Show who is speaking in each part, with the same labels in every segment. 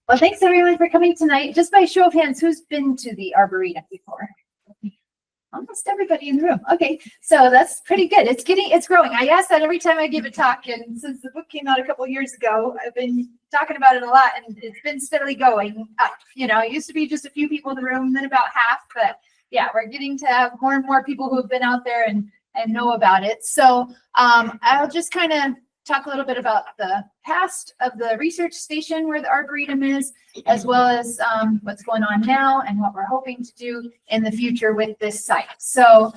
Speaker 1: Well, thanks everyone for coming tonight. Just by show of hands, who's been to the Arboretum before? Almost everybody in the room. Okay, so that's pretty good. It's growing. I ask that every time I give a talk, and since the book came out a couple of years ago, I've been talking about it a lot, and it's been steadily going up. You know, it used to be just a few people in the room, then about half, but yeah, we're getting to have more and more people who have been out there and know about it. So I'll just kind of talk a little bit about the past of the research station where the Arboretum is, as well as what's going on now and what we're hoping to do in the future with this site. So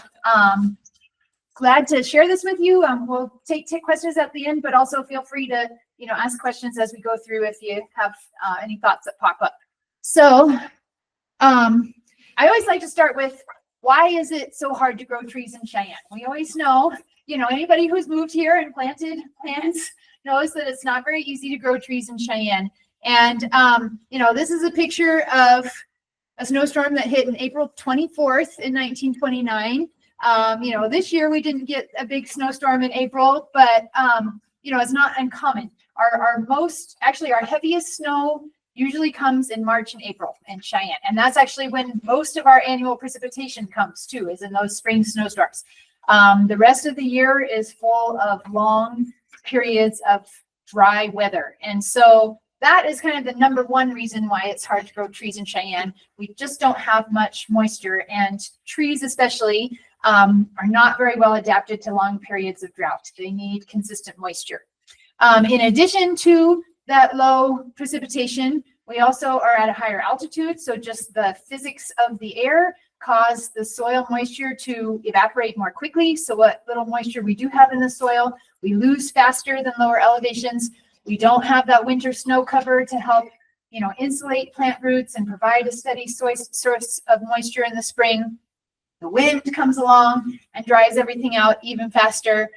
Speaker 1: glad to share this with you. We'll take questions at the end, but also feel free to ask questions as we go through if you have any thoughts that pop up. So I always like to start with, why is it so hard to grow trees in Cheyenne? We always know, anybody who's moved here and planted plants knows that it's not very easy to grow trees in Cheyenne. And, this is a picture of a snowstorm that hit on April 24th in 1929. This year we didn't get a big snowstorm in April, but, it's not uncommon. Our heaviest snow usually comes in March and April in Cheyenne. And that's actually when most of our annual precipitation comes too, is in those spring snowstorms. The rest of the year is full of long periods of dry weather. And so that is kind of the number one reason why it's hard to grow trees in Cheyenne. We just don't have much moisture, and trees especially are not very well adapted to long periods of drought. They need consistent moisture. In addition to that low precipitation, we also are at a higher altitude. So just the physics of the air cause the soil moisture to evaporate more quickly. So what little moisture we do have in the soil, we lose faster than lower elevations. We don't have that winter snow cover to help, insulate plant roots and provide a steady source of moisture in the spring. The wind comes along and dries everything out even faster.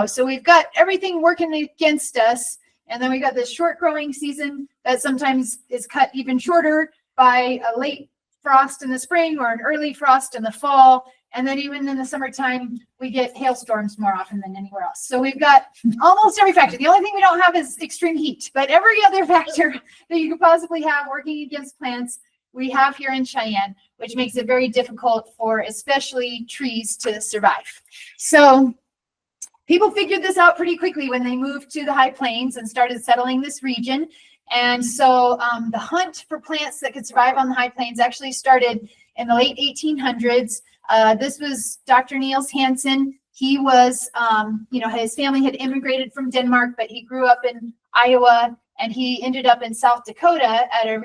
Speaker 1: So we've got everything working against us. And then we got this short growing season that sometimes is cut even shorter by a late frost in the spring or an early frost in the fall. And then even in the summertime, we get hailstorms more often than anywhere else. So we've got almost every factor. The only thing we don't have is extreme heat, but every other factor that you could possibly have working against plants, we have here in Cheyenne, which makes it very difficult for especially trees to survive. So people figured this out pretty quickly when they moved to the High Plains and started settling this region. And so the hunt for plants that could survive on the High Plains actually started in the late 1800s. This was Dr. Niels Hansen. He was, his family had immigrated from Denmark, but he grew up in Iowa, and he ended up in South Dakota at doing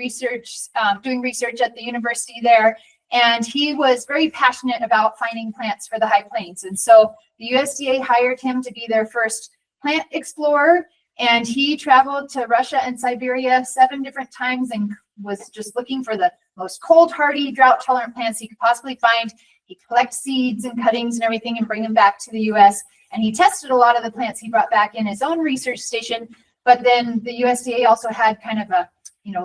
Speaker 1: research at the university there. And he was very passionate about finding plants for the High Plains. And so the USDA hired him to be their first plant explorer. And he traveled to Russia and Siberia 7 different times and was just looking for the most cold, hardy, drought-tolerant plants he could possibly find. He'd collect seeds and cuttings and everything and bring them back to the U.S. And he tested a lot of the plants he brought back in his own research station. But then the USDA also had kind of a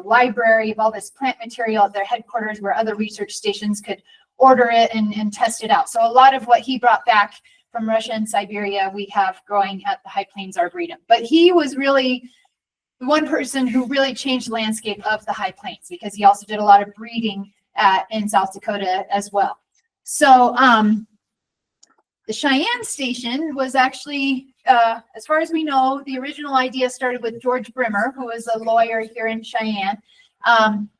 Speaker 1: library of all this plant material at their headquarters where other research stations could order it and test it out. So a lot of what he brought back from Russia and Siberia, we have growing at the High Plains Arboretum. But he was really the one person who really changed the landscape of the High Plains, because he also did a lot of breeding in South Dakota as well. So the Cheyenne station was actually, as far as we know, the original idea started with George Brimmer, who was a lawyer here in Cheyenne.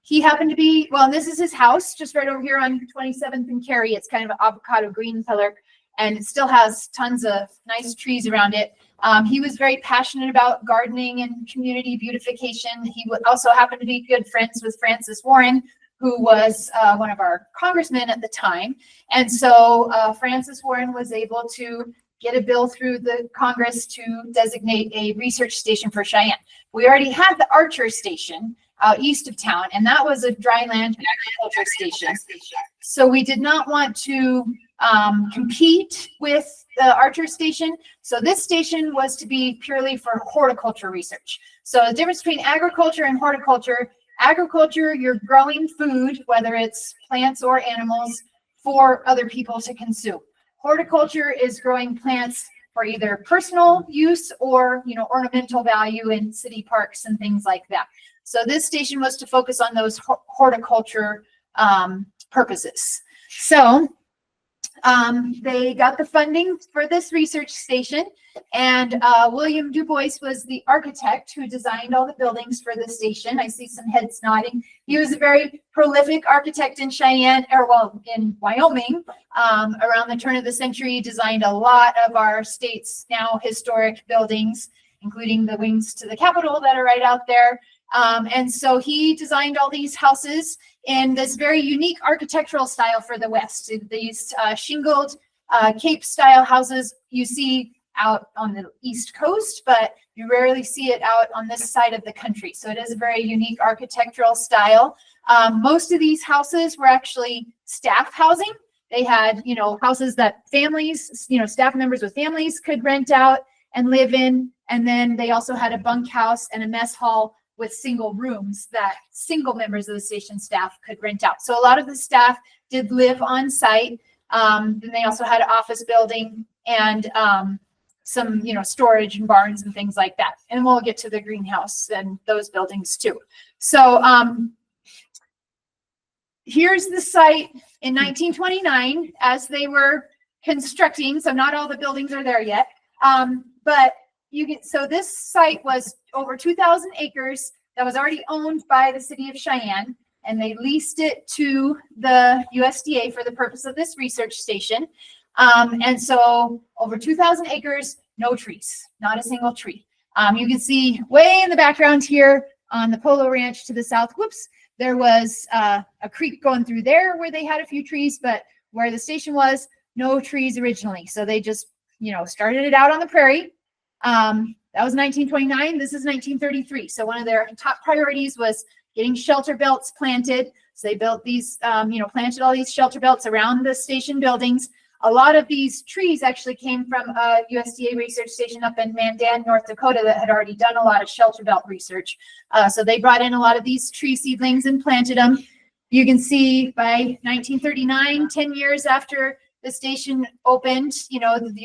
Speaker 1: He happened to be, and this is his house, just right over here on 27th and Cary. It's kind of an avocado green color, and it still has tons of nice trees around it. He was very passionate about gardening and community beautification. He would also happen to be good friends with Francis Warren, who was one of our congressmen at the time. And so Francis Warren was able to get a bill through the Congress to designate a research station for Cheyenne. We already had the Archer station out east of town, and that was a dry land agriculture station. So we did not want to compete with the Archer station. So this station was to be purely for horticulture research. So the difference between agriculture and horticulture: agriculture, you're growing food, whether it's plants or animals, for other people to consume. Horticulture is growing plants for either personal use or, ornamental value in city parks and things like that. So this station was to focus on those horticulture purposes. So they got the funding for this research station, and William Du Bois was the architect who designed all the buildings for the station. I see some heads nodding. He was a very prolific architect in Cheyenne, or well, in Wyoming, around the turn of the century. He designed a lot of our state's now historic buildings, including the wings to the Capitol that are right out there. And so he designed all these houses in this very unique architectural style for the West. These shingled Cape style houses you see out on the East Coast, but you rarely see it out on this side of the country. So it is a very unique architectural style. Most of these houses were actually staff housing. They had, houses that families, staff members with families could rent out and live in. And then they also had a bunkhouse and a mess hall with single rooms that single members of the station staff could rent out. So a lot of the staff did live on site. Then they also had an office building and some, storage and barns and things like that. And we'll get to the greenhouse and those buildings too. So here's the site in 1929 as they were constructing. So not all the buildings are there yet. But so this site was over 2,000 acres that was already owned by the city of Cheyenne, and they leased it to the USDA for the purpose of this research station. And so over 2,000 acres, no trees, not a single tree. You can see way in the background here on the Polo Ranch to the south, there was a creek going through there where they had a few trees, but where the station was, no trees originally. So they just, started it out on the prairie. That was 1929. This is 1933. So one of their top priorities was getting shelter belts planted. So they built these, planted all these shelter belts around the station buildings. A lot of these trees actually came from a USDA research station up in Mandan, North Dakota that had already done a lot of shelter belt research. So they brought in a lot of these tree seedlings and planted them. You can see by 1939, 10 years after the station opened, you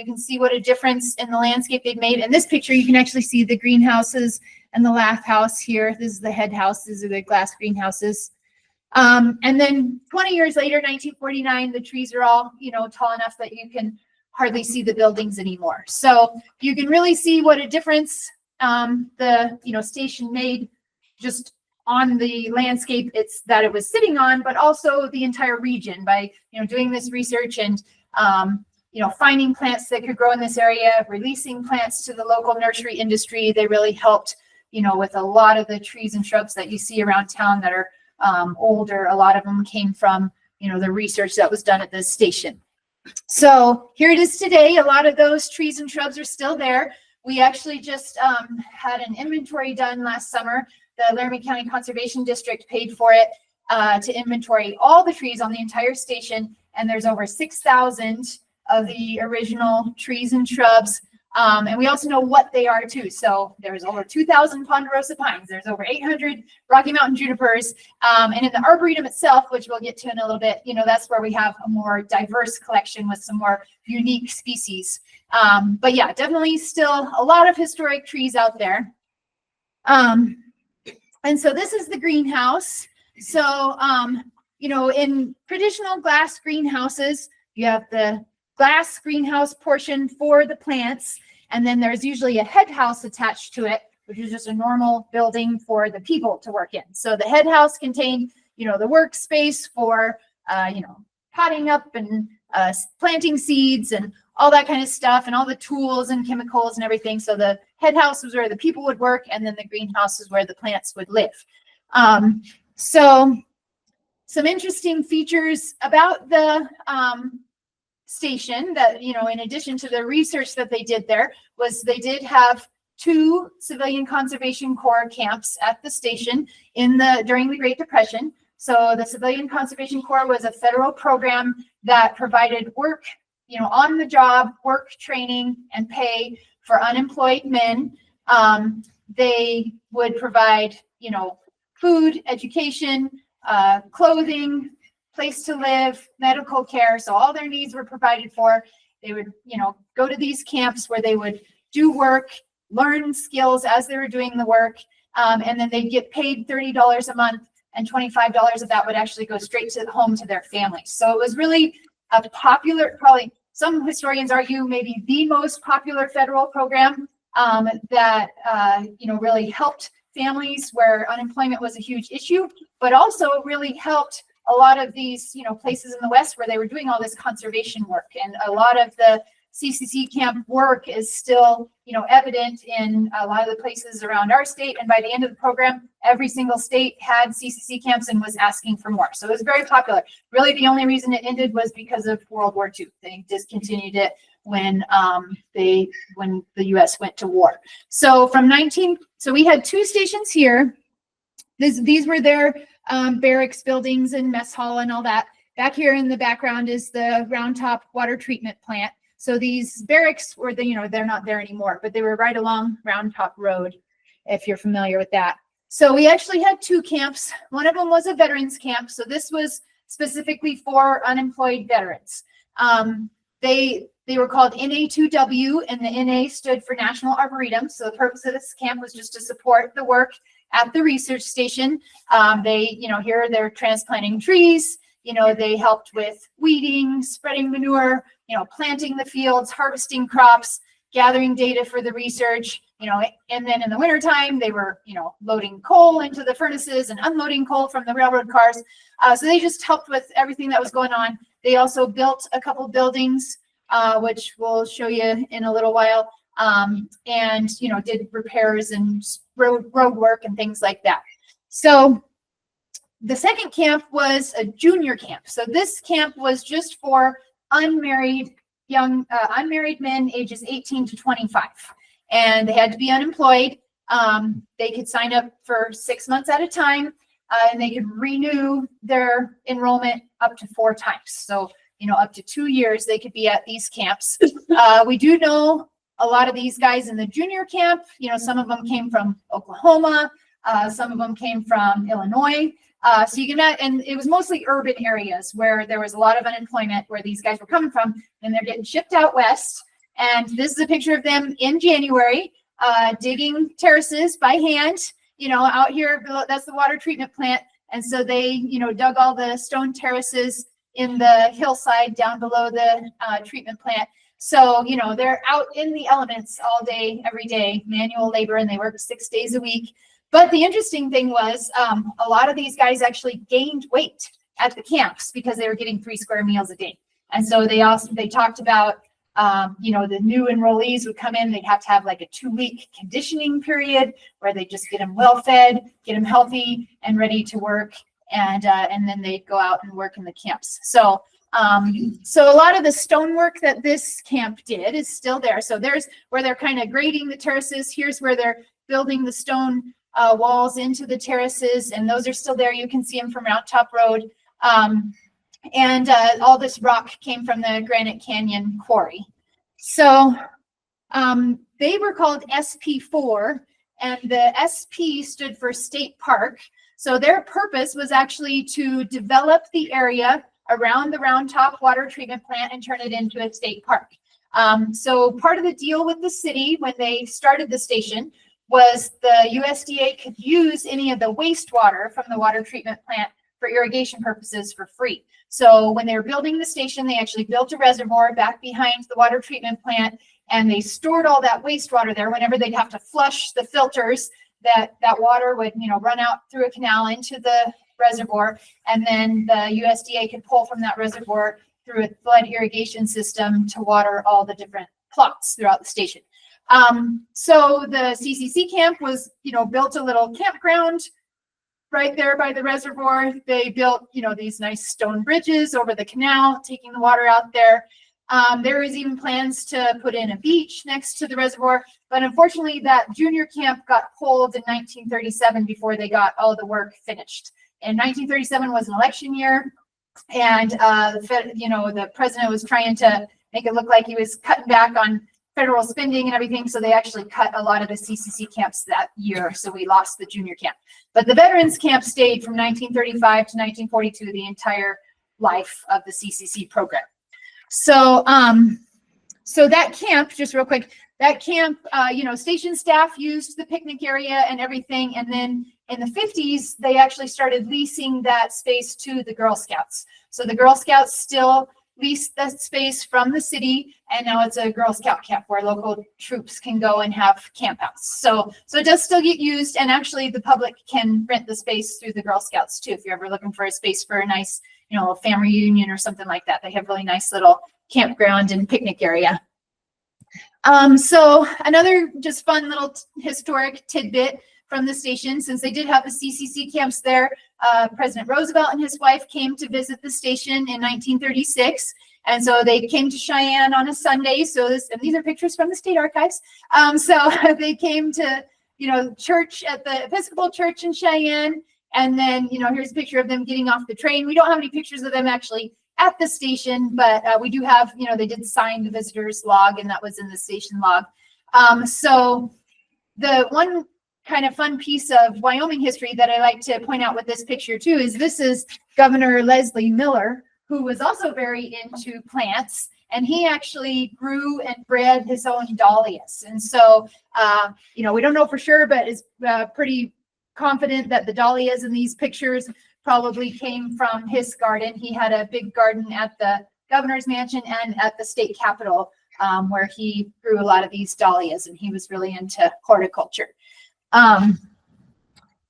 Speaker 1: can see what a difference in the landscape they've made. In this picture, you can actually see the greenhouses and the lath house here. This is the head house. These are the glass greenhouses. And then 20 years later, 1949, the trees are all, tall enough that you can hardly see the buildings anymore. So you can really see what a difference the, station made just on the landscape that it was sitting on, but also the entire region by, doing this research and, finding plants that could grow in this area, releasing plants to the local nursery industry. They really helped, with a lot of the trees and shrubs that you see around town that are older. A lot of them came from, the research that was done at this station. So here it is today. A lot of those trees and shrubs are still there. We actually just had an inventory done last summer. The Laramie County Conservation District paid for it to inventory all the trees on the entire station. And there's over 6,000 of the original trees and shrubs. And we also know what they are too. So there's over 2,000 ponderosa pines. There's over 800 Rocky Mountain junipers. And in the Arboretum itself, which we'll get to in a little bit, that's where we have a more diverse collection with some more unique species. But yeah, definitely still a lot of historic trees out there. And so this is the greenhouse. So, in traditional glass greenhouses, you have the glass greenhouse portion for the plants, and then there's usually a head house attached to it, which is just a normal building for the people to work in. So the head house contained, the workspace for, potting up and planting seeds and all that kind of stuff, and all the tools and chemicals and everything. So the head house was where the people would work, and then the greenhouse is where the plants would live. So some interesting features about the station that, in addition to the research that they did there, was they did have 2 Civilian Conservation Corps camps at the station during the Great Depression. So the Civilian Conservation Corps was a federal program that provided work, on the job work training and pay for unemployed men. They would provide, food, education, clothing, place to live, medical care. So all their needs were provided for. They would, go to these camps where they would do work, learn skills as they were doing the work. and then they'd get paid $30 a month, and $25 of that would actually go straight to home to their families. So it was really a popular, probably some historians argue maybe the most popular federal program that really helped families where unemployment was a huge issue, but also really helped a lot of these places in the West where they were doing all this conservation work. And a lot of the CCC camp work is still evident in a lot of the places around our state. And by the end of the program, every single state had CCC camps and was asking for more. So it was very popular. Really, the only reason it ended was because of World War II. They discontinued it when the U.S. went to war. So so we had 2 stations here. These were their barracks buildings and mess hall and all that. Back here in the background is the Round Top water treatment plant. So these barracks were they're not there anymore, but they were right along Round Top Road, if you're familiar with that. So we actually had 2 camps. One of them was a veterans camp. So this was specifically for unemployed veterans. They were called NA2W, and the NA stood for National Arboretum. So the purpose of this camp was just to support the work at the research station. Here they're transplanting trees. They helped with weeding, spreading manure, planting the fields, harvesting crops, gathering data for the research, and then in the wintertime, they were, loading coal into the furnaces and unloading coal from the railroad cars. So they just helped with everything that was going on. They also built a couple buildings, which we'll show you in a little while, and, did repairs and road work and things like that. So the second camp was a junior camp. So this camp was just for unmarried men ages 18 to 25, and they had to be unemployed. They could sign up for 6 months at a time, and they could renew their enrollment up to 4 times. So, up to 2 years they could be at these camps. We do know a lot of these guys in the junior camp. Some of them came from Oklahoma, some of them came from Illinois. So you can imagine, and it was mostly urban areas where there was a lot of unemployment where these guys were coming from, and they're getting shipped out west. And this is a picture of them in January, digging terraces by hand, out here below. That's the water treatment plant. And so they, dug all the stone terraces in the hillside down below the treatment plant. So, they're out in the elements all day, every day, manual labor, and they work 6 days a week. But the interesting thing was a lot of these guys actually gained weight at the camps because they were getting 3 square meals a day. And so they talked about, the new enrollees would come in, they'd have to have like a 2-week conditioning period where they just get them well fed, get them healthy and ready to work. And then they'd go out and work in the camps. So a lot of the stonework that this camp did is still there. So there's where they're kind of grading the terraces. Here's where they're building the stone walls into the terraces, and those are still there. You can see them from Round Top Road. And all this rock came from the Granite Canyon quarry. So they were called SP4, and the SP stood for State Park. So their purpose was actually to develop the area around the Round Top water treatment plant and turn it into a state park. So part of the deal with the city when they started the station was the USDA could use any of the wastewater from the water treatment plant for irrigation purposes for free. So when they were building the station, they actually built a reservoir back behind the water treatment plant, and they stored all that wastewater there. Whenever they'd have to flush the filters, that water would, run out through a canal into the reservoir, and then the USDA could pull from that reservoir through a flood irrigation system to water all the different plots throughout the station. So the CCC camp was, built a little campground right there by the reservoir. They built, these nice stone bridges over the canal, taking the water out there. There was even plans to put in a beach next to the reservoir, but unfortunately that junior camp got pulled in 1937 before they got all the work finished. And 1937 was an election year, and the president was trying to make it look like he was cutting back on federal spending and everything, so they actually cut a lot of the CCC camps that year, so we lost the junior camp. But the veterans camp stayed from 1935 to 1942, the entire life of the CCC program. So so that camp, just real quick, that camp, station staff used the picnic area and everything. And then in the 50s, they actually started leasing that space to the Girl Scouts. So the Girl Scouts still lease that space from the city, and now it's a Girl Scout camp where local troops can go and have campouts. So it does still get used, and actually the public can rent the space through the Girl Scouts too. If you're ever looking for a space for a nice, family reunion or something like that, they have really nice little campground and picnic area. So another just fun little historic tidbit from the station, since they did have the CCC camps there, President Roosevelt and his wife came to visit the station in 1936. And so they came to Cheyenne on a Sunday. So and these are pictures from the state archives. So they came to, church at the Episcopal Church in Cheyenne. And then, here's a picture of them getting off the train. We don't have any pictures of them actually at the station, but we do have, they did sign the visitor's log, and that was in the station log. So the one kind of fun piece of Wyoming history that I like to point out with this picture too is this is Governor Leslie Miller, who was also very into plants, and he actually grew and bred his own dahlias. And so, we don't know for sure, but is pretty confident that the dahlias in these pictures probably came from his garden. He had a big garden at the governor's mansion and at the state capitol, where he grew a lot of these dahlias, and he was really into horticulture. And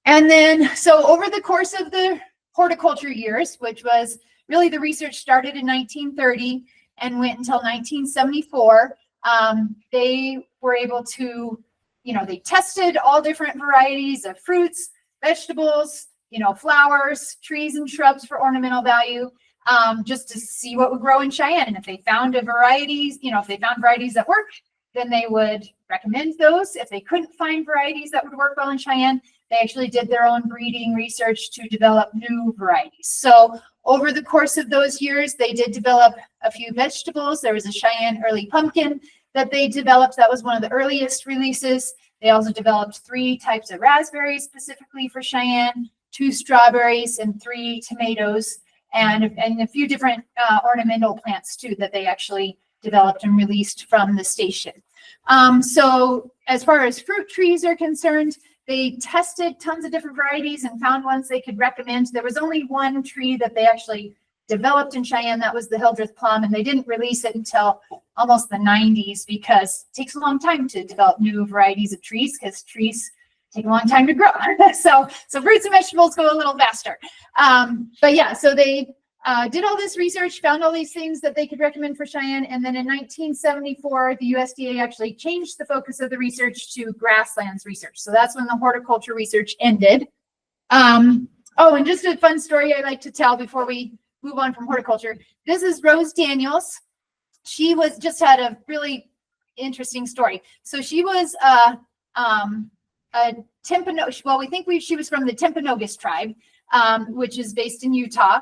Speaker 1: then, so over the course of the horticulture years, which was really the research started in 1930 and went until 1974, they were able to, they tested all different varieties of fruits, vegetables, flowers, trees and shrubs for ornamental value, just to see what would grow in Cheyenne. And if they found varieties that worked, then they would recommend those. If they couldn't find varieties that would work well in Cheyenne, they actually did their own breeding research to develop new varieties. So over the course of those years, they did develop a few vegetables. There was a Cheyenne early pumpkin that they developed. That was one of the earliest releases. They also developed 3 types of raspberries specifically for Cheyenne, 2 strawberries, and 3 tomatoes, and a few different ornamental plants too that they actually developed and released from the station. So as far as fruit trees are concerned, they tested tons of different varieties and found ones they could recommend. There was only one tree that they actually developed in Cheyenne. That was the Hildreth plum, and they didn't release it until almost the 90s because it takes a long time to develop new varieties of trees because trees take a long time to grow. So fruits and vegetables go a little faster. But yeah, so they did all this research, found all these things that they could recommend for Cheyenne. And then in 1974, the USDA actually changed the focus of the research to grasslands research. So that's when the horticulture research ended. And just a fun story I like to tell before we move on from horticulture. This is Rose Daniels. She just had a really interesting story. So she was a Timpanogos. Well, we think she was from the Timpanogos tribe, which is based in Utah.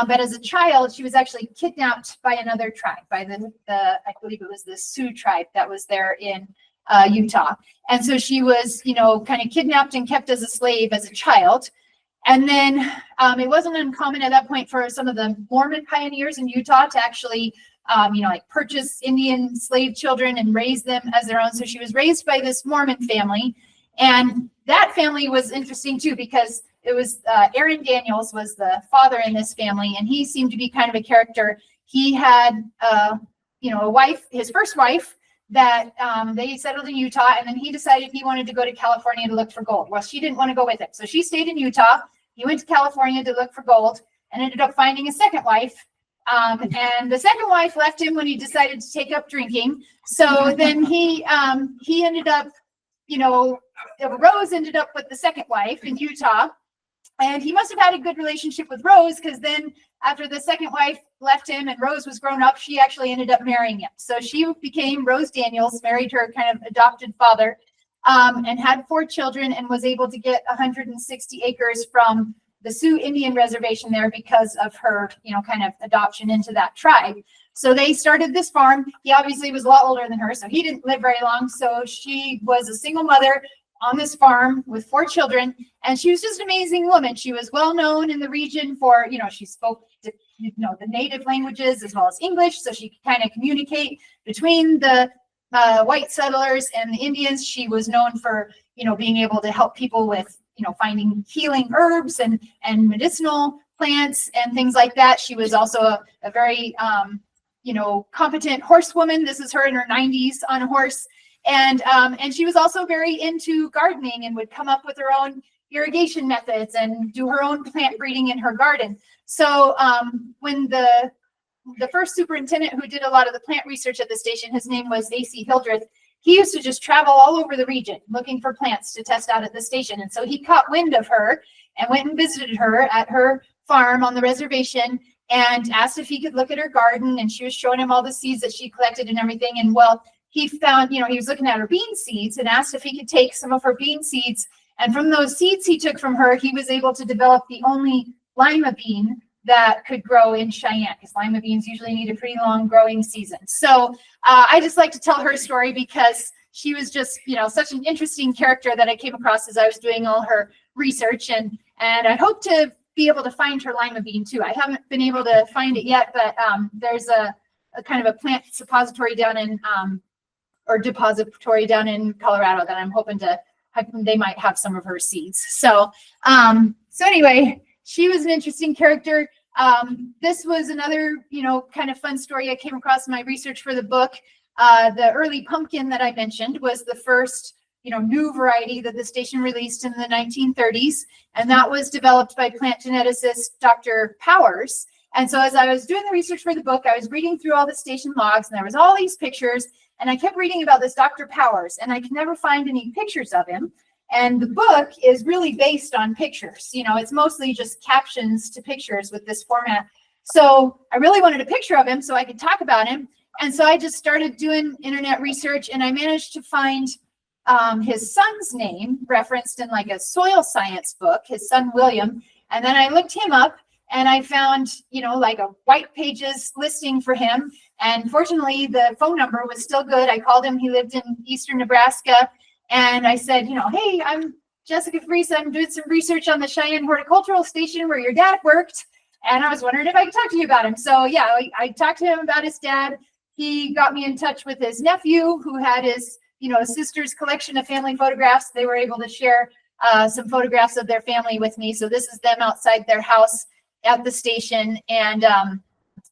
Speaker 1: But as a child, she was actually kidnapped by another tribe, by I believe it was the Sioux tribe that was there in Utah. And so she was, kind of kidnapped and kept as a slave as a child. And then it wasn't uncommon at that point for some of the Mormon pioneers in Utah to actually, purchase Indian slave children and raise them as their own. So she was raised by this Mormon family. And that family was interesting too, because it was Aaron Daniels was the father in this family, and he seemed to be kind of a character. He had, a wife, his first wife, that they settled in Utah, and then he decided he wanted to go to California to look for gold. Well, she didn't want to go with him, so she stayed in Utah. He went to California to look for gold and ended up finding a second wife. And the second wife left him when he decided to take up drinking. So then he ended up, Rose ended up with the second wife in Utah. And he must have had a good relationship with Rose, because then after the second wife left him and Rose was grown up, she actually ended up marrying him. So she became Rose Daniels, married her kind of adopted father, and had 4 children, and was able to get 160 acres from the Sioux Indian reservation there because of her, kind of adoption into that tribe. So they started this farm. He obviously was a lot older than her, so he didn't live very long. So she was a single mother on this farm with 4 children, and she was just an amazing woman. She was well known in the region for, she spoke the native languages as well as English, so she could kind of communicate between the white settlers and the Indians. She was known for, being able to help people with, finding healing herbs and medicinal plants and things like that. She was also a very, competent horsewoman. This is her in her 90s on a horse. And she was also very into gardening and would come up with her own irrigation methods and do her own plant breeding in her garden. So when the first superintendent who did a lot of the plant research at the station, his name was A.C. Hildreth, he used to just travel all over the region looking for plants to test out at the station. And so he caught wind of her and went and visited her at her farm on the reservation and asked if he could look at her garden. And she was showing him all the seeds that she collected and everything. And well, he found, he was looking at her bean seeds and asked if he could take some of her bean seeds. And from those seeds he took from her, he was able to develop the only lima bean that could grow in Cheyenne, because lima beans usually need a pretty long growing season. So I just like to tell her story because she was just, such an interesting character that I came across as I was doing all her research. And I hope to be able to find her lima bean too. I haven't been able to find it yet, but there's a kind of a plant suppository down in, or depository down in Colorado that I'm hoping to, they might have some of her seeds. So anyway, she was an interesting character. This was another, kind of fun story I came across in my research for the book. The early pumpkin that I mentioned was the first, new variety that the station released in the 1930s. And that was developed by plant geneticist Dr. Powers. And so as I was doing the research for the book, I was reading through all the station logs and there was all these pictures. And I kept reading about this Dr. Powers and I could never find any pictures of him. And the book is really based on pictures. It's mostly just captions to pictures with this format. So I really wanted a picture of him so I could talk about him. And so I just started doing internet research and I managed to find his son's name referenced in like a soil science book, his son William. And then I looked him up and I found, like a white pages listing for him. And fortunately, the phone number was still good. I called him. He lived in eastern Nebraska. And I said, hey, I'm Jessica Friis. I'm doing some research on the Cheyenne Horticultural Station where your dad worked. And I was wondering if I could talk to you about him. So yeah, I talked to him about his dad. He got me in touch with his nephew who had his, sister's collection of family photographs. They were able to share some photographs of their family with me. So this is them outside their house at the station. And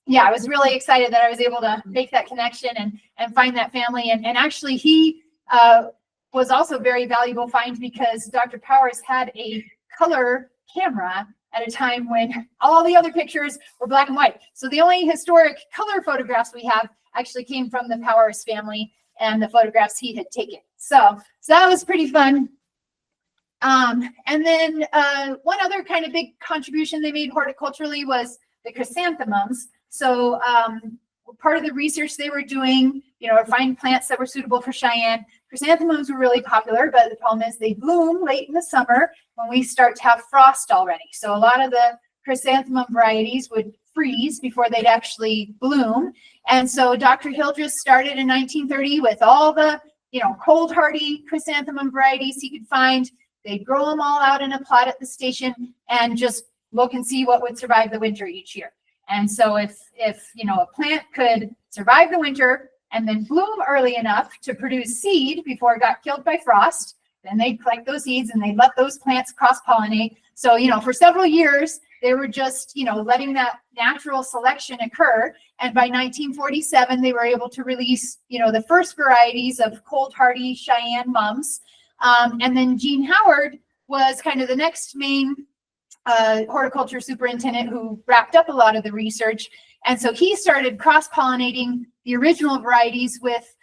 Speaker 1: yeah, I was really excited that I was able to make that connection and find that family. And actually he was also very valuable find because Dr. Powers had a color camera at a time when all the other pictures were black and white. So the only historic color photographs we have actually came from the Powers family and the photographs he had taken. So that was pretty fun. And then one other kind of big contribution they made horticulturally was the chrysanthemums. So part of the research they were doing, find plants that were suitable for Cheyenne. Chrysanthemums were really popular, but the problem is they bloom late in the summer when we start to have frost already. So a lot of the chrysanthemum varieties would freeze before they'd actually bloom. And so Dr. Hildreth started in 1930 with all the, cold hardy chrysanthemum varieties he could find. They'd grow them all out in a plot at the station and just look and see what would survive the winter each year. And so if a plant could survive the winter and then bloom early enough to produce seed before it got killed by frost, then they'd collect those seeds and they'd let those plants cross-pollinate. So, for several years, they were just, letting that natural selection occur. And by 1947, they were able to release, the first varieties of cold hardy Cheyenne mums. And then Gene Howard was kind of the next main horticulture superintendent who wrapped up a lot of the research. And so he started cross-pollinating the original varieties with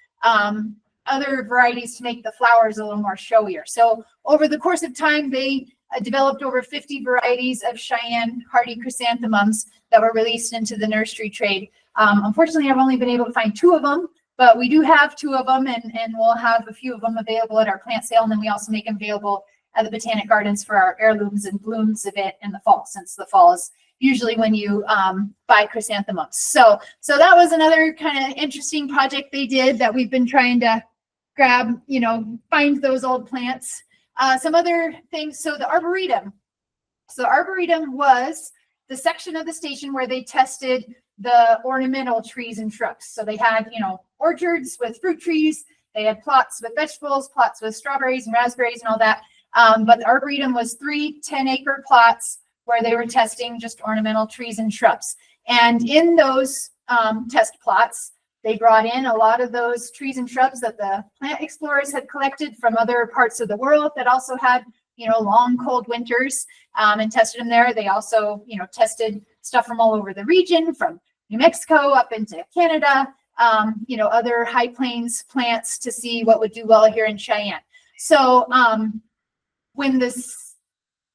Speaker 1: other varieties to make the flowers a little more showier. So over the course of time, they developed over 50 varieties of Cheyenne hardy chrysanthemums that were released into the nursery trade. Unfortunately, I've only been able to find 2 of them, but we do have 2 of them, and we'll have a few of them available at our plant sale. And then we also make them available at the Botanic Gardens for our heirlooms and blooms event in the fall, since the fall is usually when you buy chrysanthemums. So that was another kind of interesting project they did that we've been trying to grab, find those old plants. Some other things. So the Arboretum. So the Arboretum was the section of the station where they tested the ornamental trees and shrubs. So they had, orchards with fruit trees. They had plots with vegetables, plots with strawberries and raspberries and all that. But the Arboretum was 3 10-acre plots where they were testing just ornamental trees and shrubs. And in those test plots, they brought in a lot of those trees and shrubs that the plant explorers had collected from other parts of the world that also had, long cold winters, and tested them there. They also, tested stuff from all over the region, from New Mexico up into Canada, other high plains plants to see what would do well here in Cheyenne. So when this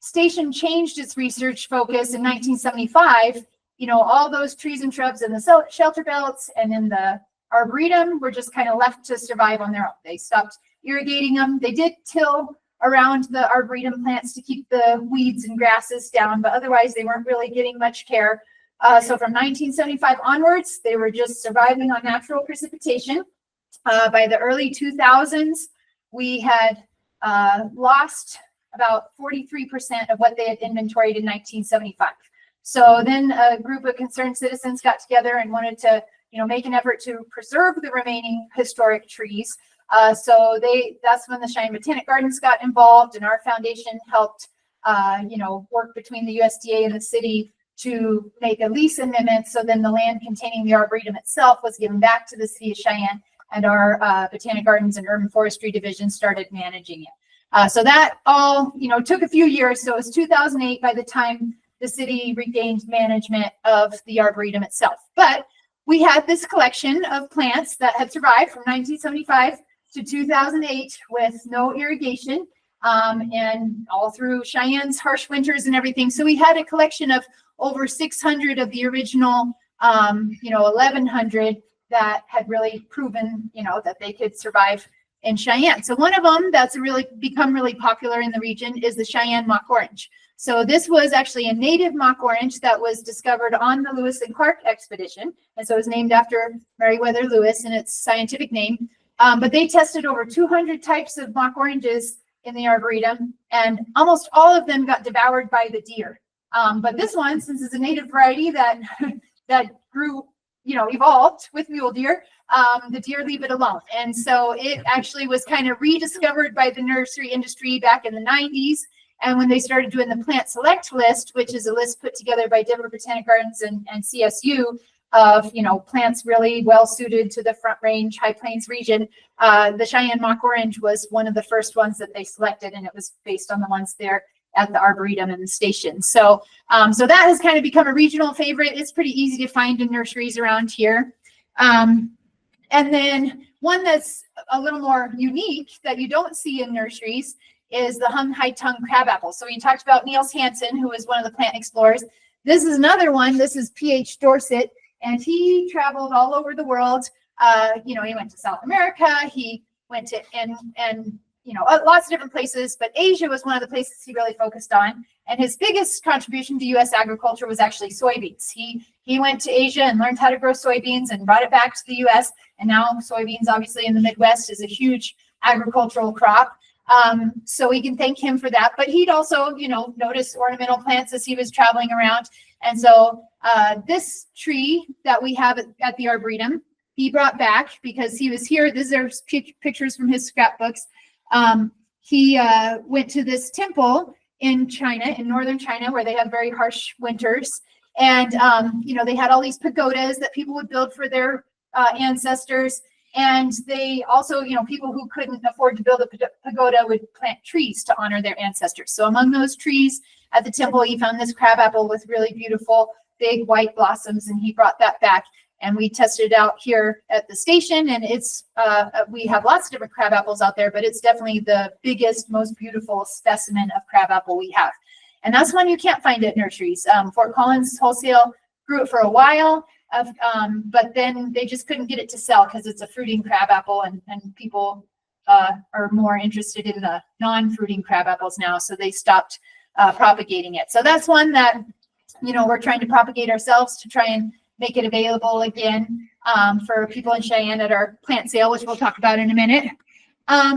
Speaker 1: station changed its research focus in 1975, all those trees and shrubs in the shelter belts and in the Arboretum were just kind of left to survive on their own. They stopped irrigating them. They did till around the Arboretum plants to keep the weeds and grasses down, but otherwise they weren't really getting much care. So from 1975 onwards, they were just surviving on natural precipitation. By the early 2000s, we had lost about 43% of what they had inventoried in 1975. So then a group of concerned citizens got together and wanted to, make an effort to preserve the remaining historic trees. So that's when the Cheyenne Botanic Gardens got involved, and our foundation helped, work between the USDA and the city to make a lease amendment. So then the land containing the Arboretum itself was given back to the city of Cheyenne, and our Botanic Gardens and Urban Forestry Division started managing it. So that all, took a few years. So it was 2008 by the time the city regained management of the Arboretum itself. But we had this collection of plants that had survived from 1975 to 2008 with no irrigation, and all through Cheyenne's harsh winters and everything. So we had a collection of over 600 of the original, 1,100 that had really proven, that they could survive in Cheyenne. So one of them that's really become really popular in the region is the Cheyenne mock orange. So this was actually a native mock orange that was discovered on the Lewis and Clark expedition. And so it was named after Meriwether Lewis in its scientific name. But they tested over 200 types of mock oranges in the Arboretum, and almost all of them got devoured by the deer. But this one, since it's a native variety that grew, evolved with mule deer, the deer leave it alone. And so it actually was kind of rediscovered by the nursery industry back in the 90s. And when they started doing the plant select list, which is a list put together by Denver Botanic Gardens and CSU of, plants really well suited to the Front Range, High Plains region, the Cheyenne mock orange was one of the first ones that they selected, and it was based on the ones there at the Arboretum and the station. So, so that has kind of become a regional favorite. It's pretty easy to find in nurseries around here. And then one that's a little more unique that you don't see in nurseries is the hung high-tongue crabapple. So we talked about Niels Hansen, who is one of the plant explorers. This is another one. This is P.H. Dorset, and he traveled all over the world. He went to South America. He went to lots of different places, but Asia was one of the places he really focused on. And his biggest contribution to U.S. agriculture was actually soybeans. He went to Asia and learned how to grow soybeans and brought it back to the U.S. And now soybeans, obviously in the Midwest, is a huge agricultural crop. So we can thank him for that. But he'd also, notice ornamental plants as he was traveling around. And so this tree that we have at the Arboretum, he brought back because he was here. These are pictures from his scrapbooks. He went to this temple in China, in northern China, where they have very harsh winters. And, they had all these pagodas that people would build for their ancestors. And they also, people who couldn't afford to build a pagoda would plant trees to honor their ancestors. So among those trees at the temple, he found this crabapple with really beautiful big white blossoms, and he brought that back. And we tested it out here at the station, and it's we have lots of different crabapples out there, but it's definitely the biggest, most beautiful specimen of crabapple we have. And that's one you can't find at nurseries. Fort Collins Wholesale grew it for a while, but then they just couldn't get it to sell because it's a fruiting crabapple, and people are more interested in the non-fruiting crabapples now, so they stopped propagating it. So that's one that, we're trying to propagate ourselves to try and make it available again for people in Cheyenne at our plant sale, which we'll talk about in a minute.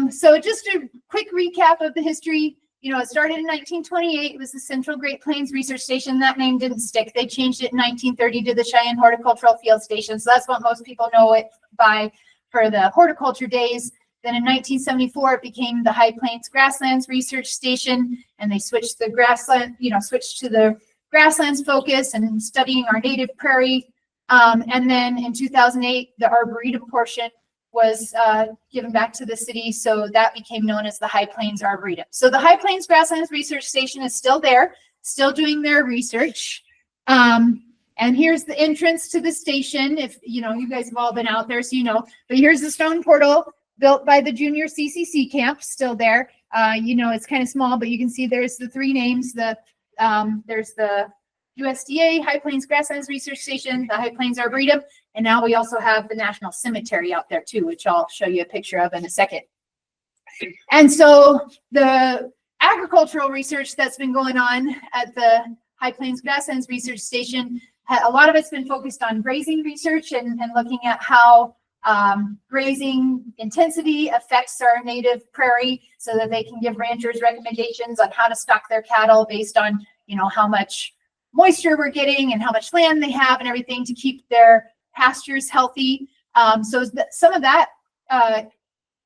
Speaker 1: So just a quick recap of the history. It started in 1928. It was the Central Great Plains Research Station. That name didn't stick. They changed it in 1930 to the Cheyenne Horticultural Field Station. So that's what most people know it by for the horticulture days. Then in 1974, it became the High Plains Grasslands Research Station, and they switched the grassland, switched to the grasslands focus and studying our native prairie. And then in 2008, the Arboretum portion was given back to the city, so that became known as the High Plains Arboretum. So the High Plains Grasslands Research Station is still there, still doing their research. And here's the entrance to the station. If you guys have all been out there, so but here's the stone portal built by the junior CCC camp, still there. It's kind of small, but you can see there's the three names. There's the USDA High Plains Grasslands Research Station, the High Plains Arboretum, and now we also have the National Cemetery out there too, which I'll show you a picture of in a second. And so the agricultural research that's been going on at the High Plains Grasslands Research Station, a lot of it's been focused on grazing research and looking at how grazing intensity affects our native prairie, so that they can give ranchers recommendations on how to stock their cattle based on how much moisture we're getting and how much land they have and everything to keep their pastures healthy. So some of that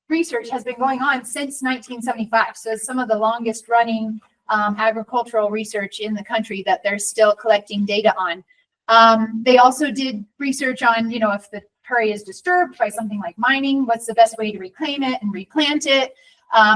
Speaker 1: research has been going on since 1975. So it's some of the longest running agricultural research in the country that they're still collecting data on. They also did research on, if the prairie is disturbed by something like mining, what's the best way to reclaim it and replant it.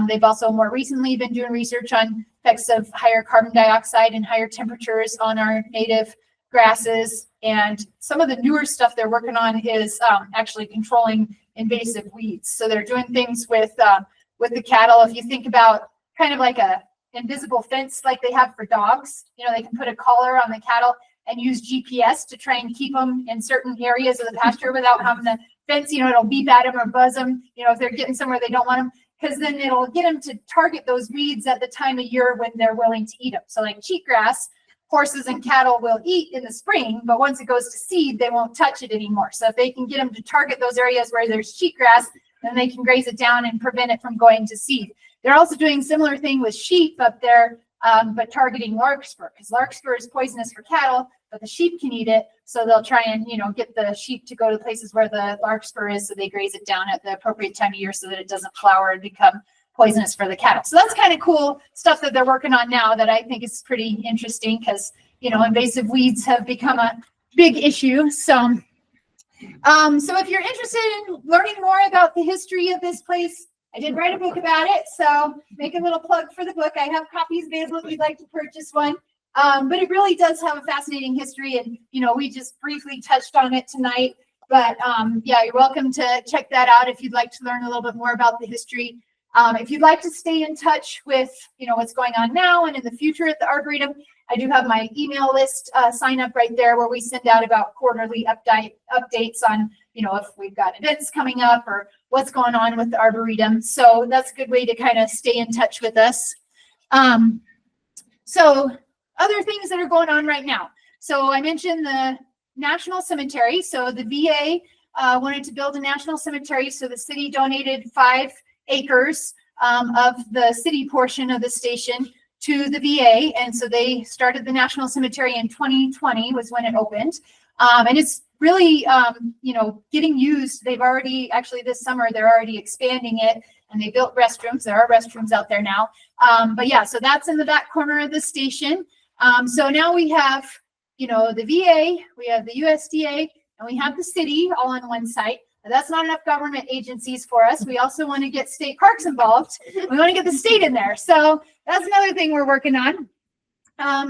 Speaker 1: They've also more recently been doing research on effects of higher carbon dioxide and higher temperatures on our native grasses. And some of the newer stuff they're working on is actually controlling invasive weeds. So they're doing things with the cattle. If you think about kind of like a invisible fence like they have for dogs, they can put a collar on the cattle and use GPS to try and keep them in certain areas of the pasture without having the fence, it'll beep at them or buzz them, if they're getting somewhere they don't want them, because then it'll get them to target those weeds at the time of year when they're willing to eat them. So like cheatgrass, horses and cattle will eat in the spring, but once it goes to seed, they won't touch it anymore. So if they can get them to target those areas where there's cheatgrass, then they can graze it down and prevent it from going to seed. They're also doing similar thing with sheep up there, but targeting larkspur, because larkspur is poisonous for cattle, but the sheep can eat it. So they'll try and, get the sheep to go to places where the larkspur is, so they graze it down at the appropriate time of year so that it doesn't flower and become poisonous for the cattle. So that's kind of cool stuff that they're working on now that I think is pretty interesting, because, invasive weeds have become a big issue. So, so if you're interested in learning more about the history of this place, I did write a book about it, so make a little plug for the book. I have copies available if you'd like to purchase one. But it really does have a fascinating history, and we just briefly touched on it tonight. But yeah, you're welcome to check that out if you'd like to learn a little bit more about the history. If you'd like to stay in touch with what's going on now and in the future at the Arboretum, I do have my email list sign up right there, where we send out about quarterly updates on if we've got events coming up or what's going on with the Arboretum. So that's a good way to kind of stay in touch with us. So other things that are going on right now. So I mentioned the National Cemetery. So the VA wanted to build a national cemetery. So the city donated 5 acres of the city portion of the station to the VA. And so they started the National Cemetery in 2020 was when it opened. And it's really, getting used. They've already, actually this summer, they're already expanding it, and they built restrooms. There are restrooms out there now. But yeah, so that's in the back corner of the station. So now we have, the VA, we have the USDA, and we have the city all on one site. But that's not enough government agencies for us. We also want to get state parks involved. We want to get the state in there. So that's another thing we're working on.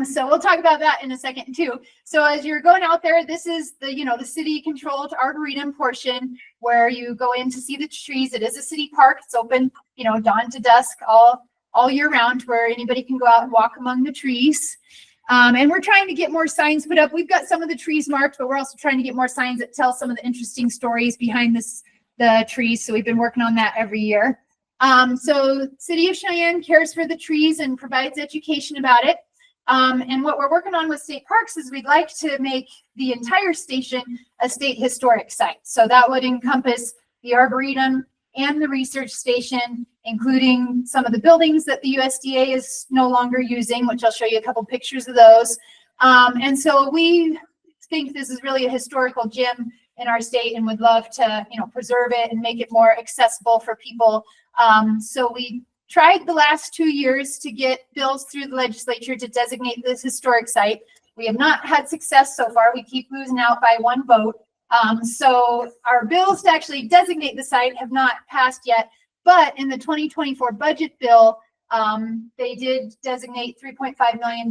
Speaker 1: So we'll talk about that in a second too. So as you're going out there, this is the, the city controlled Arboretum portion where you go in to see the trees. It is a city park. It's open, dawn to dusk all year round, where anybody can go out and walk among the trees. And we're trying to get more signs put up. We've got some of the trees marked, but we're also trying to get more signs that tell some of the interesting stories behind the trees. So we've been working on that every year. So City of Cheyenne cares for the trees and provides education about it. And what we're working on with state parks is we'd like to make the entire station a state historic site. So that would encompass the Arboretum and the research station, including some of the buildings that the USDA is no longer using, which I'll show you a couple pictures of those. And so we think this is really a historical gem in our state and would love to, preserve it and make it more accessible for people. So we tried the last 2 years to get bills through the legislature to designate this historic site. We have not had success so far. We keep losing out by 1 vote. So our bills to actually designate the site have not passed yet, but in the 2024 budget bill, they did designate $3.5 million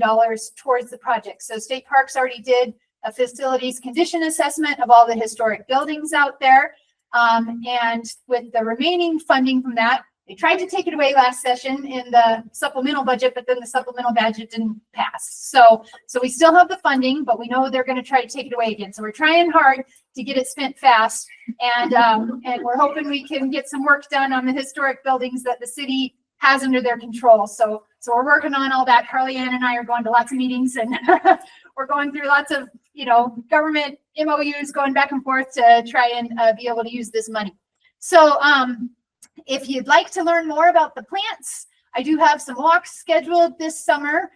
Speaker 1: towards the project. So State Parks already did a facilities condition assessment of all the historic buildings out there. And with the remaining funding from that, they tried to take it away last session in the supplemental budget, but then the supplemental budget didn't pass. So we still have the funding, but we know they're going to try to take it away again. So we're trying hard to get it spent fast, and we're hoping we can get some work done on the historic buildings that the city has under their control. So we're working on all that. Carly Ann and I are going to lots of meetings, and we're going through lots of government MOUs, going back and forth to try and be able to use this money. So if you'd like to learn more about the plants, I do have some walks scheduled this summer.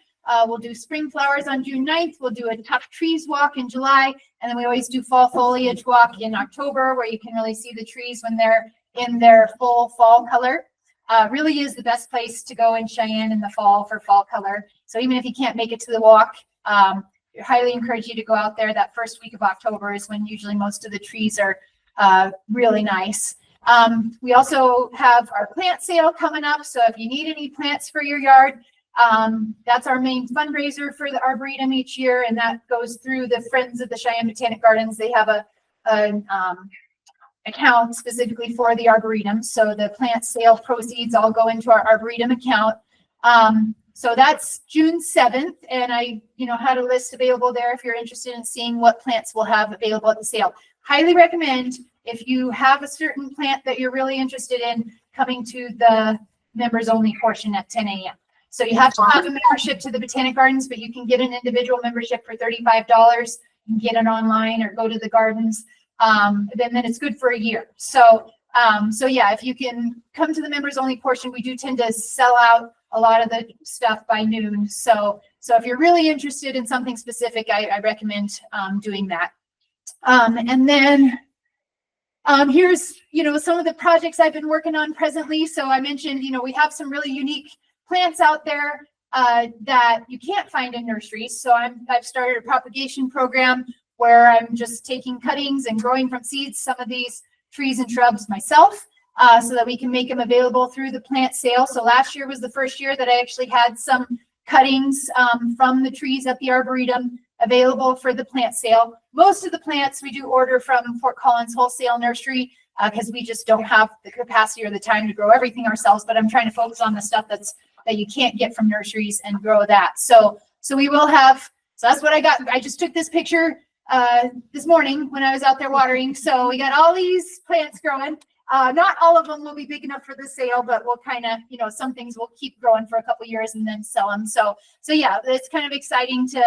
Speaker 1: We'll do spring flowers on June 9th. We'll do a tough trees walk in July. And then we always do fall foliage walk in October, where you can really see the trees when they're in their full fall color. Really is the best place to go in Cheyenne in the fall for fall color. So even if you can't make it to the walk, I highly encourage you to go out there. That first week of October is when usually most of the trees are really nice. We also have our plant sale coming up. So if you need any plants for your yard, that's our main fundraiser for the Arboretum each year. And that goes through the Friends of the Cheyenne Botanic Gardens. They have an account specifically for the Arboretum. So the plant sale proceeds all go into our Arboretum account. So that's June 7th. And I, had a list available there if you're interested in seeing what plants we'll have available at the sale. Highly recommend, if you have a certain plant that you're really interested in, coming to the members only portion at 10 a.m. So you have to have a membership to the Botanic Gardens, but you can get an individual membership for $35. You can get it online or go to the gardens. Then it's good for a year. So yeah, if you can come to the members only portion, we do tend to sell out a lot of the stuff by noon. So if you're really interested in something specific, I recommend doing that. And then here's, some of the projects I've been working on presently. So I mentioned, we have some really unique plants out there that you can't find in nurseries. So I've started a propagation program where I'm just taking cuttings and growing from seeds some of these trees and shrubs myself, so that we can make them available through the plant sale. So last year was the first year that I actually had some cuttings from the trees at the Arboretum available for the plant sale. Most of the plants we do order from Fort Collins Wholesale Nursery because we just don't have the capacity or the time to grow everything ourselves, but I'm trying to focus on the stuff that you can't get from nurseries and grow that. So we will have, so that's what I got. I just took this picture this morning when I was out there watering. So we got all these plants growing. Not all of them will be big enough for the sale, but we'll kind of, some things will keep growing for a couple years and then sell them. So yeah, it's kind of exciting to,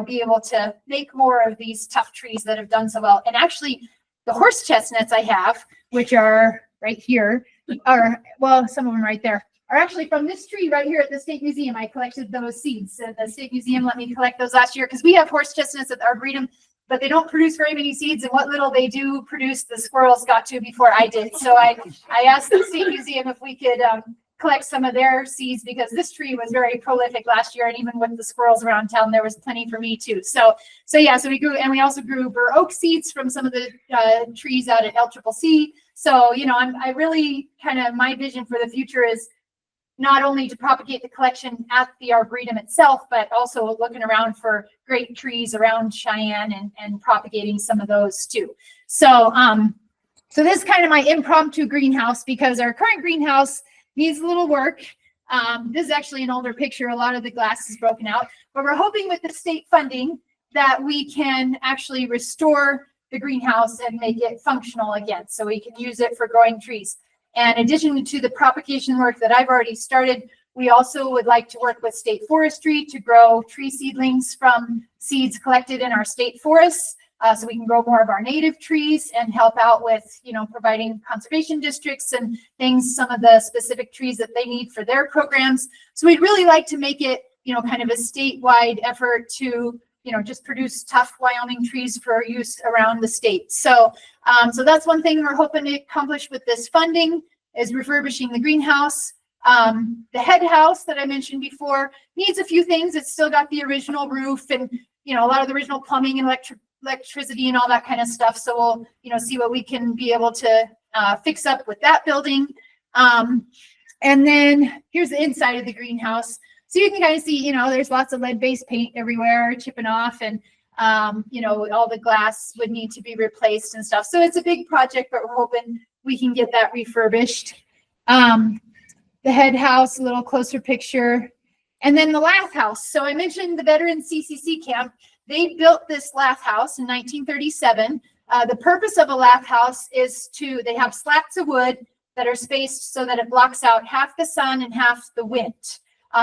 Speaker 1: be able to make more of these tough trees that have done so well. And actually the horse chestnuts I have, which are right here, some of them right there, are actually from this tree right here at the State Museum. I collected those seeds. So the State Museum let me collect those last year because we have horse chestnuts at the Arboretum, but they don't produce very many seeds, and what little they do produce, the squirrels got to before I did. So I asked the State Museum if we could collect some of their seeds, because this tree was very prolific last year, and even with the squirrels around town, there was plenty for me too. So we grew, and we also grew bur oak seeds from some of the trees out at LCCC. So I really my vision for the future is not only to propagate the collection at the Arboretum itself, but also looking around for great trees around Cheyenne and propagating some of those too. So this is kind of my impromptu greenhouse, because our current greenhouse needs a little work. This is actually an older picture. A lot of the glass is broken out, but we're hoping with the state funding that we can actually restore the greenhouse and make it functional again, so we can use it for growing trees. And in addition to the propagation work that I've already started, we also would like to work with state forestry to grow tree seedlings from seeds collected in our state forests, so we can grow more of our native trees and help out with, providing conservation districts and things, some of the specific trees that they need for their programs. So we'd really like to make it, kind of a statewide effort to just produce tough Wyoming trees for use around the state. So, so that's one thing we're hoping to accomplish with this funding is refurbishing the greenhouse. The head house that I mentioned before needs a few things. It's still got the original roof and, a lot of the original plumbing and electricity and all that kind of stuff. So we'll, see what we can be able to fix up with that building. And then here's the inside of the greenhouse. So you can kind of see, there's lots of lead-based paint everywhere chipping off, and, all the glass would need to be replaced and stuff. So it's a big project, but we're hoping we can get that refurbished. The head house, a little closer picture. And then the lath house. So I mentioned the veteran CCC camp. They built this lath house in 1937. The purpose of a lath house is they have slats of wood that are spaced so that it blocks out half the sun and half the wind.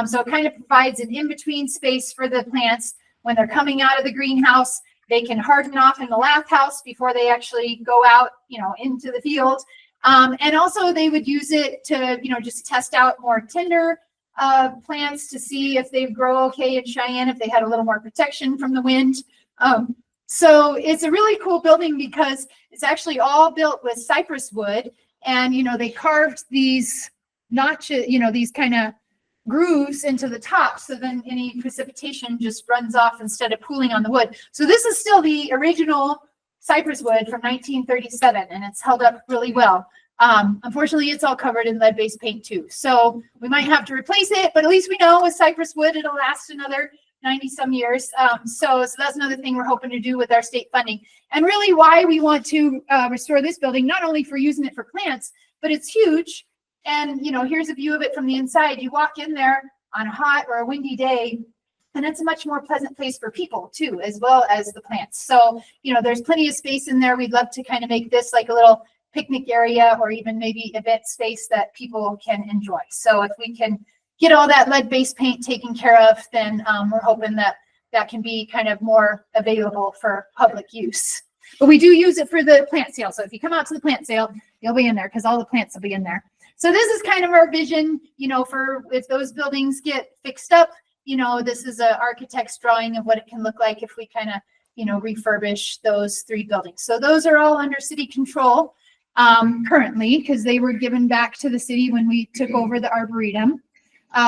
Speaker 1: So it kind of provides an in-between space for the plants. When they're coming out of the greenhouse, they can harden off in the lath house before they actually go out, into the field. And also they would use it to, just test out more tender plants to see if they grow okay in Cheyenne, if they had a little more protection from the wind. So it's a really cool building because it's actually all built with cypress wood. And, they carved these notches, these kind of grooves into the top. So then any precipitation just runs off instead of pooling on the wood. So this is still the original cypress wood from 1937, and it's held up really well. Unfortunately, it's all covered in lead-based paint too. So we might have to replace it, but at least we know with cypress wood, it'll last another 90 some years. So that's another thing we're hoping to do with our state funding. And really why we want to restore this building, not only for using it for plants, but it's huge. And, here's a view of it from the inside. You walk in there on a hot or a windy day, and it's a much more pleasant place for people too, as well as the plants. So, there's plenty of space in there. We'd love to kind of make this like a little picnic area or even maybe event space that people can enjoy. So if we can get all that lead-based paint taken care of, then we're hoping that can be kind of more available for public use. But we do use it for the plant sale. So if you come out to the plant sale, you'll be in there because all the plants will be in there. So this is kind of our vision, for if those buildings get fixed up, this is an architect's drawing of what it can look like if we kind of, refurbish those 3 buildings. So those are all under city control currently because they were given back to the city when we took over the Arboretum.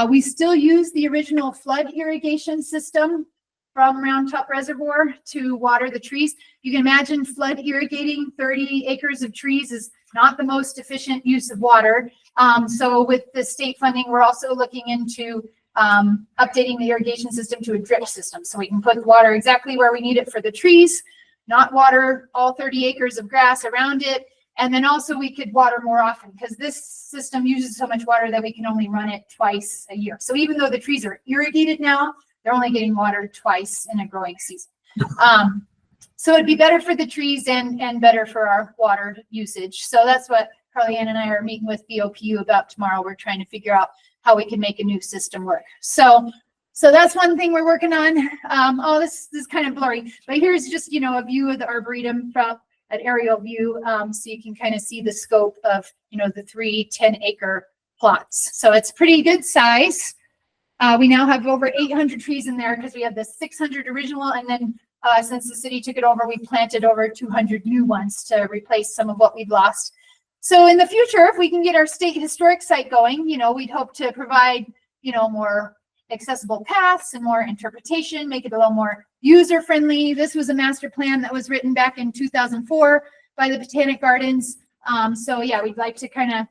Speaker 1: We still use the original flood irrigation system from Round Top Reservoir to water the trees. You can imagine flood irrigating 30 acres of trees is not the most efficient use of water. So with the state funding, we're also looking into updating the irrigation system to a drip system. So we can put the water exactly where we need it for the trees, not water all 30 acres of grass around it. And then also we could water more often because this system uses so much water that we can only run it twice a year. So even though the trees are irrigated now, they're only getting watered twice in a growing season. So it'd be better for the trees and better for our water usage. So that's what Carly Ann and I are meeting with BOPU about tomorrow. We're trying to figure out how we can make a new system work. So that's one thing we're working on. This is kind of blurry, but here's just, a view of the Arboretum from an aerial view. So you can kind of see the scope of, the 3 10-acre plots. So it's pretty good size. We now have over 800 trees in there because we have the 600 original. And then since the city took it over, we planted over 200 new ones to replace some of what we've lost. So in the future, if we can get our state historic site going, we'd hope to provide, more accessible paths and more interpretation, make it a little more user-friendly. This was a master plan that was written back in 2004 by the Botanic Gardens. So yeah, we'd like to kind of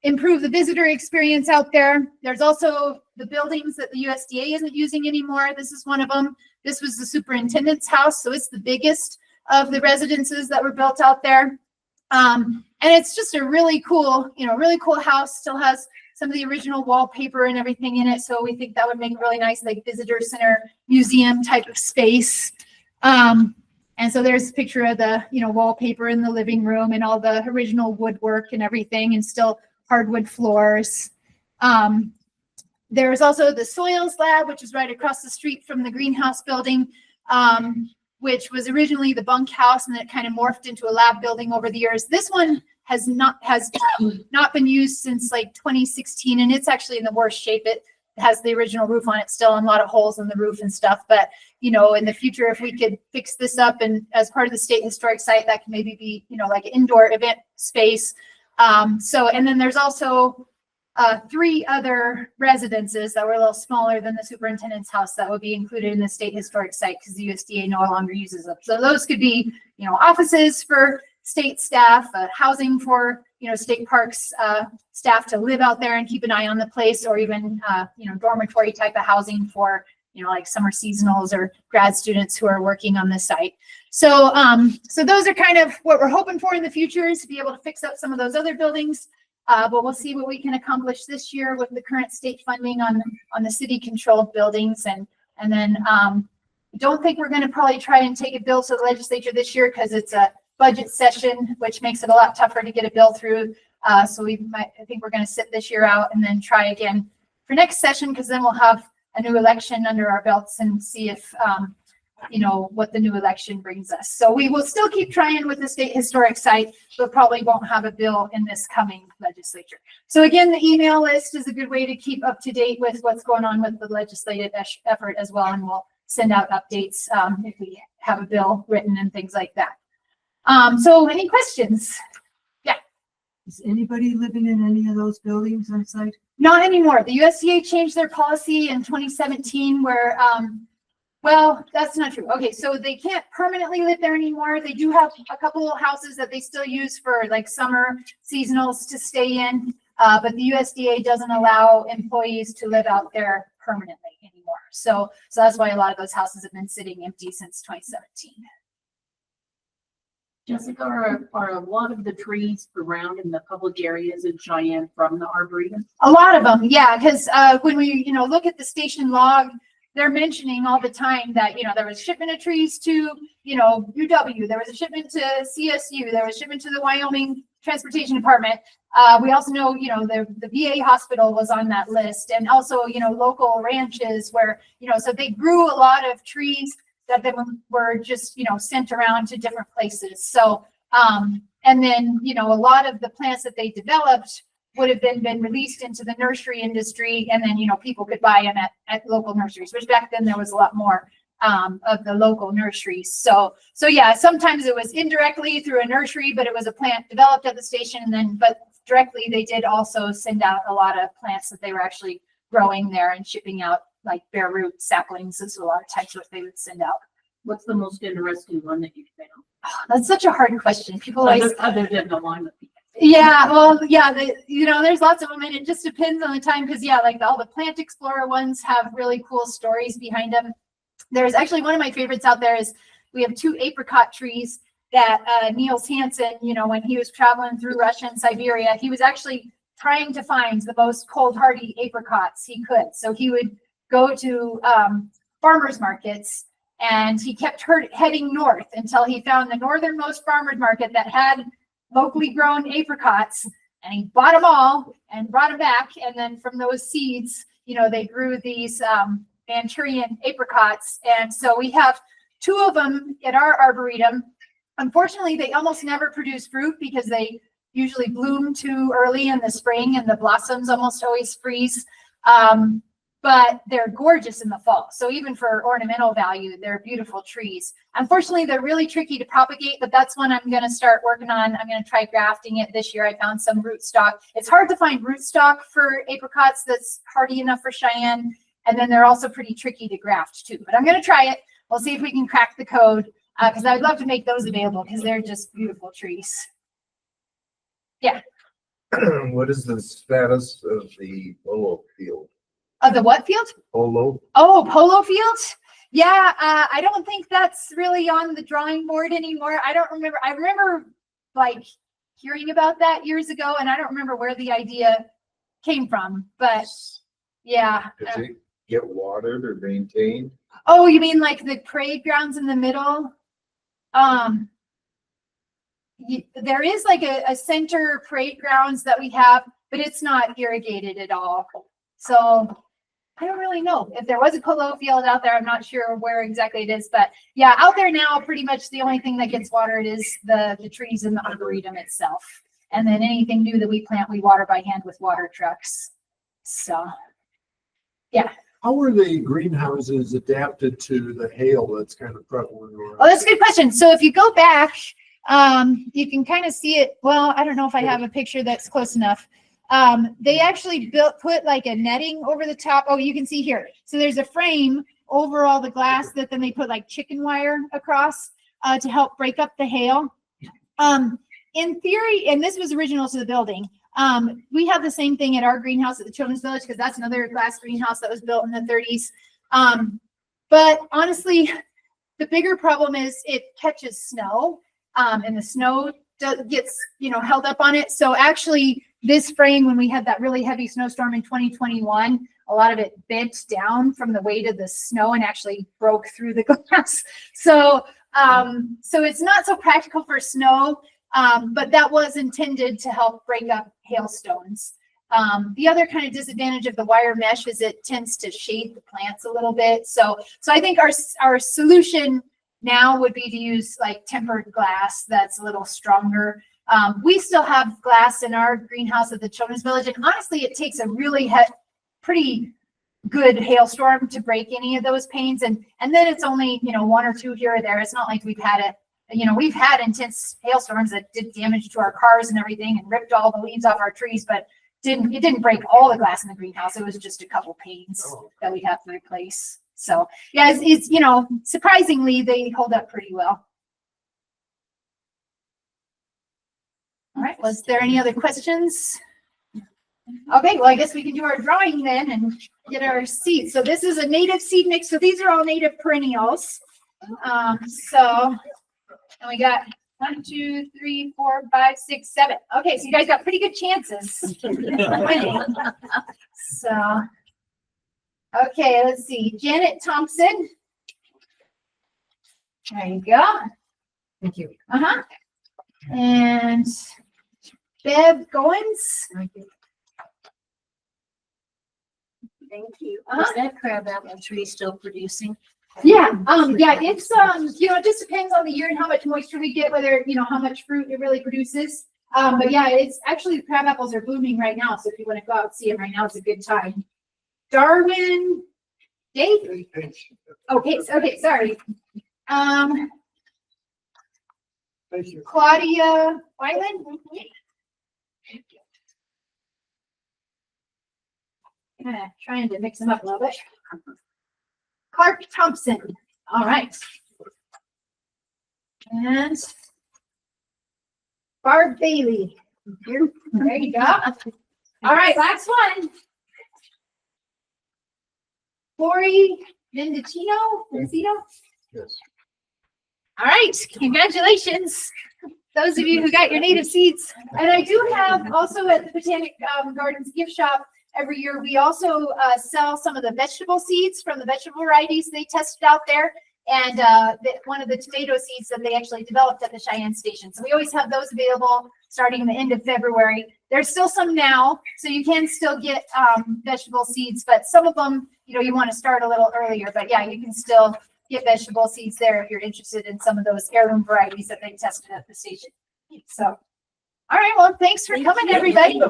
Speaker 1: improve the visitor experience out there. There's also the buildings that the USDA isn't using anymore. This is one of them. This was the superintendent's house. So it's the biggest of the residences that were built out there. And it's just a really cool, really cool house. Still has some of the original wallpaper and everything in it. So we think that would make a really nice, like, visitor center museum type of space. And so there's a picture of the, wallpaper in the living room and all the original woodwork and everything, and still hardwood floors. There's also the soils lab, which is right across the street from the greenhouse building, which was originally the bunkhouse, and then it kind of morphed into a lab building over the years. This one has not been used since like 2016, and it's actually in the worst shape. has the original roof on it still, and a lot of holes in the roof and stuff. But, you know, in the future, if we could fix this up and as part of the state historic site, that can maybe be, you know, like an indoor event space. So, and then there's also 3 other residences that were a little smaller than the superintendent's house that would be included in the state historic site because the USDA no longer uses them. So those could be, you know, offices for state staff, housing for, you know, state parks staff to live out there and keep an eye on the place, or even, you know, dormitory type of housing for, you know, like summer seasonals or grad students who are working on the site. So, so those are kind of what we're hoping for in the future, is to be able to fix up some of those other buildings. But we'll see what we can accomplish this year with the current state funding on the city controlled buildings. And then don't think we're going to probably try and take a bill to the legislature this year because it's a budget session, which makes it a lot tougher to get a bill through. So I think we're going to sit this year out and then try again for next session, because then we'll have a new election under our belts and see if, you know, what the new election brings us. So we will still keep trying with the state historic site, but probably won't have a bill in this coming legislature. So again, the email list is a good way to keep up to date with what's going on with the legislative effort as well. And we'll send out updates if we have a bill written and things like that. So any questions? Yeah.
Speaker 2: Is anybody living in any of those buildings on site?
Speaker 1: Not anymore. The USDA changed their policy in 2017 where, well, that's not true. Okay, so they can't permanently live there anymore. They do have a couple of houses that they still use for like summer seasonals to stay in, but the USDA doesn't allow employees to live out there permanently anymore. So that's why a lot of those houses have been sitting empty since 2017.
Speaker 3: Jessica, are a lot of the trees around in the public areas in Cheyenne from the Arboretum?
Speaker 1: A lot of them, yeah, because when we, you know, look at the station log, they're mentioning all the time that, you know, there was shipment of trees to, you know, UW, there was a shipment to CSU, there was shipment to the Wyoming Transportation Department. We also know, you know, the VA hospital was on that list, and also, you know, local ranches where, you know, so they grew a lot of trees that then were just, you know, sent around to different places. So, and then, you know, a lot of the plants that they developed would have been released into the nursery industry, and then, you know, people could buy them at local nurseries, which back then there was a lot more of the local nurseries. So yeah, sometimes it was indirectly through a nursery, but it was a plant developed at the station, and then, but directly they did also send out a lot of plants that they were actually growing there and shipping out, like bare root saplings. This is a lot of times what they would send out.
Speaker 3: What's the most interesting one that you found?
Speaker 1: Oh, that's such a hard question. People always,
Speaker 3: other than the one with the
Speaker 1: yeah, well, yeah, you know, there's lots of them, and it just depends on the time, because yeah, like all the Plant Explorer ones have really cool stories behind them. There's actually one of my favorites out there is we have 2 apricot trees that Niels Hansen, you know, when he was traveling through Russia and Siberia, he was actually trying to find the most cold hardy apricots he could. So he would go to farmers markets, and he kept heading north until he found the northernmost farmers market that had locally grown apricots, and he bought them all and brought them back. And then from those seeds, you know, they grew these Manchurian apricots. And so we have 2 of them at our arboretum. Unfortunately, they almost never produce fruit because they usually bloom too early in the spring, and the blossoms almost always freeze. But they're gorgeous in the fall. So even for ornamental value, they're beautiful trees. Unfortunately, they're really tricky to propagate, but that's one I'm going to start working on. I'm going to try grafting it this year. I found some rootstock. It's hard to find rootstock for apricots that's hardy enough for Cheyenne. And then they're also pretty tricky to graft too. But I'm going to try it. We'll see if we can crack the code, because I'd love to make those available because they're just beautiful trees. Yeah.
Speaker 4: What is the status of the polo field?
Speaker 1: Of the what field?
Speaker 4: Polo.
Speaker 1: Oh, polo field? Yeah, I don't think that's really on the drawing board anymore. I don't remember. I remember like hearing about that years ago, and I don't remember where the idea came from. But yeah.
Speaker 4: Does it get watered or maintained?
Speaker 1: Oh, you mean like the parade grounds in the middle? There is like a center parade grounds that we have, but it's not irrigated at all. So I don't really know. If there was a polo field out there, I'm not sure where exactly it is, but yeah, out there now, pretty much the only thing that gets watered is the trees in the arboretum itself. And then anything new that we plant, we water by hand with water trucks. So
Speaker 5: How are the greenhouses adapted to the hail that's kind of prevalent around?
Speaker 1: Oh, that's a good question. So if you go back, you can kind of see it. Well, I don't know if I have a picture that's close enough. They actually put like a netting over the top. Oh, you can see here. So there's a frame over all the glass that then they put like chicken wire across to help break up the hail. In theory, and this was original to the building, we have the same thing at our greenhouse at the Children's Village, because that's another glass greenhouse that was built in the 30s. But honestly, the bigger problem is it catches snow, and the snow gets, held up on it. So actually this frame, when we had that really heavy snowstorm in 2021, a lot of it bent down from the weight of the snow and actually broke through the glass. So it's not so practical for snow, but that was intended to help break up hailstones. The other kind of disadvantage of the wire mesh is it tends to shade the plants a little bit. So I think our solution now would be to use like tempered glass that's a little stronger. We still have glass in our greenhouse at the Children's Village, and honestly, it takes a really pretty good hailstorm to break any of those panes, and then it's only one or two here or there. It's not like we've had we've had intense hailstorms that did damage to our cars and everything and ripped all the leaves off our trees, but it didn't break all the glass in the greenhouse. It was just a couple panes that we have to replace. So yeah, it's surprisingly they hold up pretty well. All right, was there any other questions? Okay, well, I guess we can do our drawing then and get our seeds. So this is a native seed mix. So these are all native perennials. And we got 1, 2, 3, 4, 5, 6, 7. Okay, so you guys got pretty good chances of winning. So, okay, let's see. Janet Thompson. There you go.
Speaker 2: Thank you.
Speaker 1: Uh-huh. And Bev Goins.
Speaker 3: Thank you.
Speaker 1: Uh-huh.
Speaker 3: Is that crabapple tree still producing?
Speaker 1: Yeah, it's it just depends on the year and how much moisture we get, whether how much fruit it really produces. But yeah, it's actually crab apples are blooming right now, so if you want to go out and see them right now, it's a good time. Darwin, Dave. Okay, sorry.
Speaker 5: Thank you.
Speaker 1: Claudia Weiland. Kind of trying to mix them up a little bit. Clark Thompson. All right. And Barb Bailey. Here. There you go. All right, last one. Lori Mendocino.
Speaker 5: Yes.
Speaker 1: All right, congratulations. Those of you who got your native seeds. And I do have also at the Botanic Gardens gift shop every year, we also sell some of the vegetable seeds from the vegetable varieties they tested out there, and one of the tomato seeds that they actually developed at the Cheyenne station. So we always have those available starting in the end of February. There's still some now, so you can still get vegetable seeds, but some of them, you want to start a little earlier. But yeah, you can still get vegetable seeds there if you're interested in some of those heirloom varieties that they tested at the station. So, all right, well, thanks for coming, everybody.